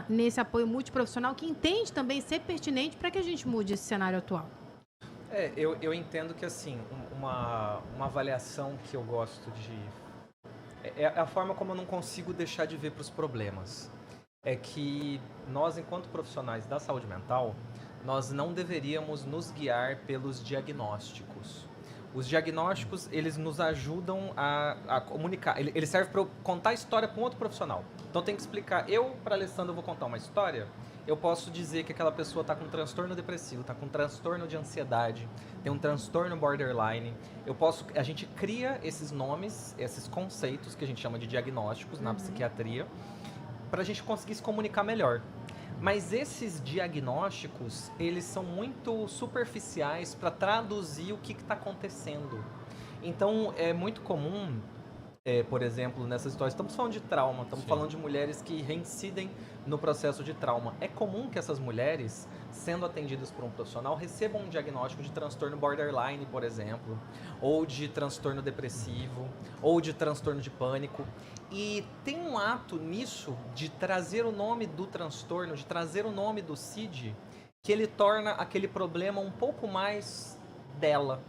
nesse apoio multiprofissional que entende também ser pertinente para que a gente mude esse cenário atual? Eu entendo que, assim, uma avaliação que eu gosto de... É a forma como eu não consigo deixar de ver para os problemas. É que nós, enquanto profissionais da saúde mental, nós não deveríamos nos guiar pelos diagnósticos. Os diagnósticos, eles nos ajudam a comunicar. Ele serve para eu contar a história para um outro profissional. Então tem que explicar. Eu, para Alessandra, eu vou contar uma história. Eu posso dizer que aquela pessoa está com transtorno depressivo, está com transtorno de ansiedade, tem um transtorno borderline. A gente cria esses nomes, esses conceitos que a gente chama de diagnósticos na psiquiatria, para a gente conseguir se comunicar melhor. Mas esses diagnósticos, eles são muito superficiais para traduzir o que está acontecendo. Então, é muito comum, por exemplo, nessas histórias, estamos falando de trauma, estamos falando de mulheres que reincidem no processo de trauma. É comum que essas mulheres, sendo atendidas por um profissional, recebam um diagnóstico de transtorno borderline, por exemplo, ou de transtorno depressivo, ou de transtorno de pânico. E tem um ato nisso de trazer o nome do transtorno, de trazer o nome do CID, que ele torna aquele problema um pouco mais dela.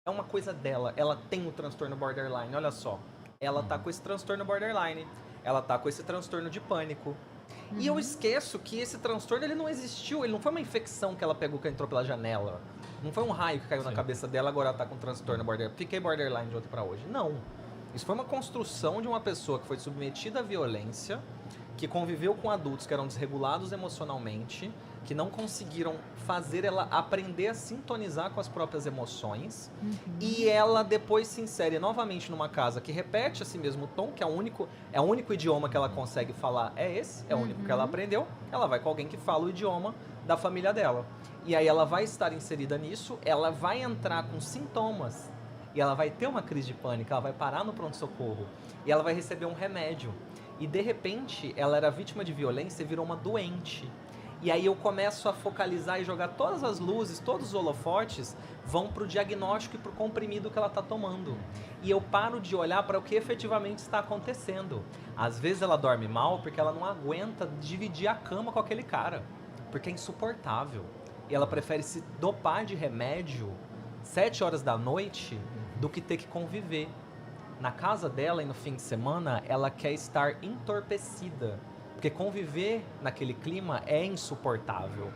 É uma coisa dela. Ela tem o transtorno borderline, olha só. Ela tá com esse transtorno borderline, ela tá com esse transtorno de pânico. E eu esqueço que esse transtorno ele não existiu, ele não foi uma infecção que ela pegou que entrou pela janela. Não foi um raio que caiu na cabeça dela, agora ela tá com transtorno borderline. Fiquei borderline de ontem pra hoje. Não. Isso foi uma construção de uma pessoa que foi submetida à violência, que conviveu com adultos que eram desregulados emocionalmente, que não conseguiram fazer ela aprender a sintonizar com as próprias emoções, e ela depois se insere novamente numa casa que repete esse mesmo tom, que é o único idioma que ela consegue falar, é o único que ela aprendeu. Ela vai com alguém que fala o idioma da família dela. E aí ela vai estar inserida nisso, ela vai entrar com sintomas, e ela vai ter uma crise de pânico, ela vai parar no pronto-socorro, e ela vai receber um remédio. E de repente, ela era vítima de violência e virou uma doente. E aí eu começo a focalizar e jogar todas as luzes, todos os holofotes vão pro diagnóstico e pro comprimido que ela tá tomando. E eu paro de olhar para o que efetivamente está acontecendo. Às vezes ela dorme mal porque ela não aguenta dividir a cama com aquele cara, porque é insuportável. E ela prefere se dopar de remédio 7 horas da noite do que ter que conviver. Na casa dela e no fim de semana, ela quer estar entorpecida, porque conviver naquele clima é insuportável.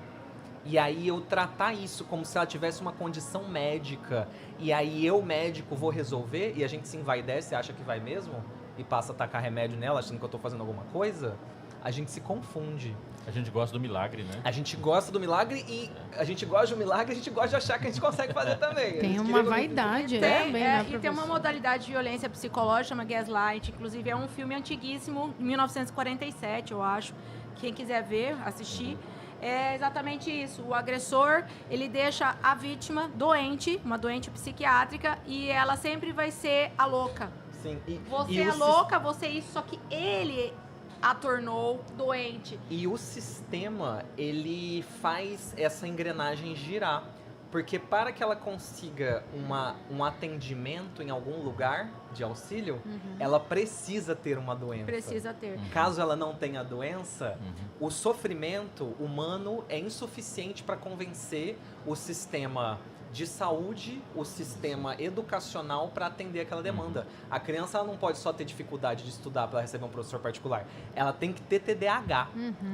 E aí eu tratar isso como se ela tivesse uma condição médica, e aí eu, médico, vou resolver, e a gente se envaidece, acha que vai mesmo, e passa a tacar remédio nela, achando que eu tô fazendo alguma coisa, a gente se confunde. A gente gosta do milagre, né? A gente gosta do milagre e a gente gosta do milagre, a gente gosta de achar que a gente consegue fazer também. Tem uma vaidade, né? E tem uma modalidade de violência psicológica, chama Gaslight. Inclusive, é um filme antiguíssimo, 1947, eu acho. Quem quiser ver, assistir. É exatamente isso. O agressor, ele deixa a vítima doente, uma doente psiquiátrica, e ela sempre vai ser a louca. Sim. Você é louca, você é isso, só que ele a tornou doente. E o sistema, ele faz essa engrenagem girar. Porque para que ela consiga um atendimento em algum lugar de auxílio, ela precisa ter uma doença. Precisa ter. Caso ela não tenha a doença, o sofrimento humano é insuficiente para convencer o sistema de saúde, o sistema educacional para atender aquela demanda. A criança ela não pode só ter dificuldade de estudar para receber um professor particular. Ela tem que ter TDAH.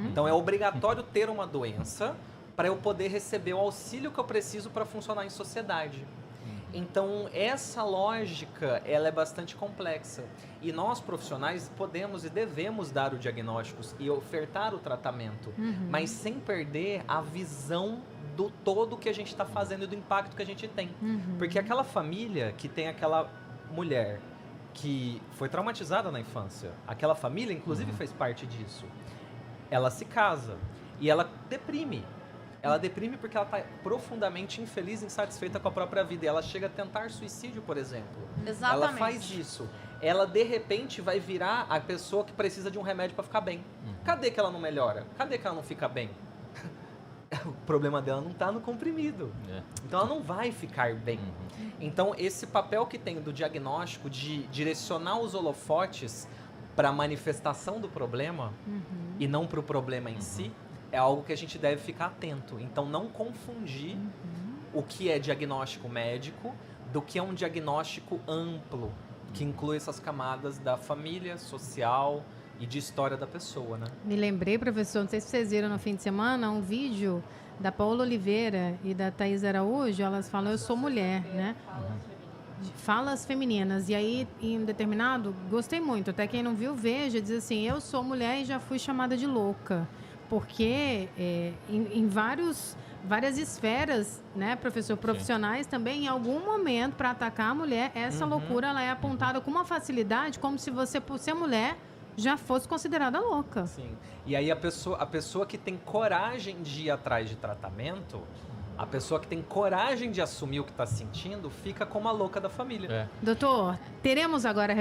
Então é obrigatório ter uma doença para eu poder receber o auxílio que eu preciso para funcionar em sociedade. Então, essa lógica, ela é bastante complexa. E nós, profissionais, podemos e devemos dar o diagnóstico e ofertar o tratamento, mas sem perder a visão do todo que a gente está fazendo e do impacto que a gente tem. Porque aquela família que tem aquela mulher que foi traumatizada na infância, aquela família, inclusive, fez parte disso. Ela se casa e ela deprime. Ela deprime porque ela está profundamente infeliz e insatisfeita com a própria vida. E ela chega a tentar suicídio, por exemplo. Exatamente. Ela faz isso. Ela, de repente, vai virar a pessoa que precisa de um remédio para ficar bem. Cadê que ela não melhora? Cadê que ela não fica bem? O problema dela não está no comprimido. Então, ela não vai ficar bem. Então, esse papel que tem do diagnóstico, de direcionar os holofotes para a manifestação do problema, e não para o problema em si, é algo que a gente deve ficar atento. Então, não confundir o que é diagnóstico médico do que é um diagnóstico amplo, que inclui essas camadas da família, social e de história da pessoa, né? Me lembrei, professor, não sei se vocês viram no fim de semana, um vídeo da Paola Oliveira e da Thaís Araújo, elas falam, eu sou mulher, né? Falas femininas. E aí, em determinado, gostei muito. Até quem não viu, veja, diz assim, eu sou mulher e já fui chamada de louca. Porque em várias esferas, né, professor, profissionais também, em algum momento, para atacar a mulher, essa loucura ela é apontada com uma facilidade, como se você, por ser mulher, já fosse considerada louca. Sim. E aí a pessoa que tem coragem de ir atrás de tratamento, a pessoa que tem coragem de assumir o que está sentindo, fica como a louca da família. Doutor, teremos agora a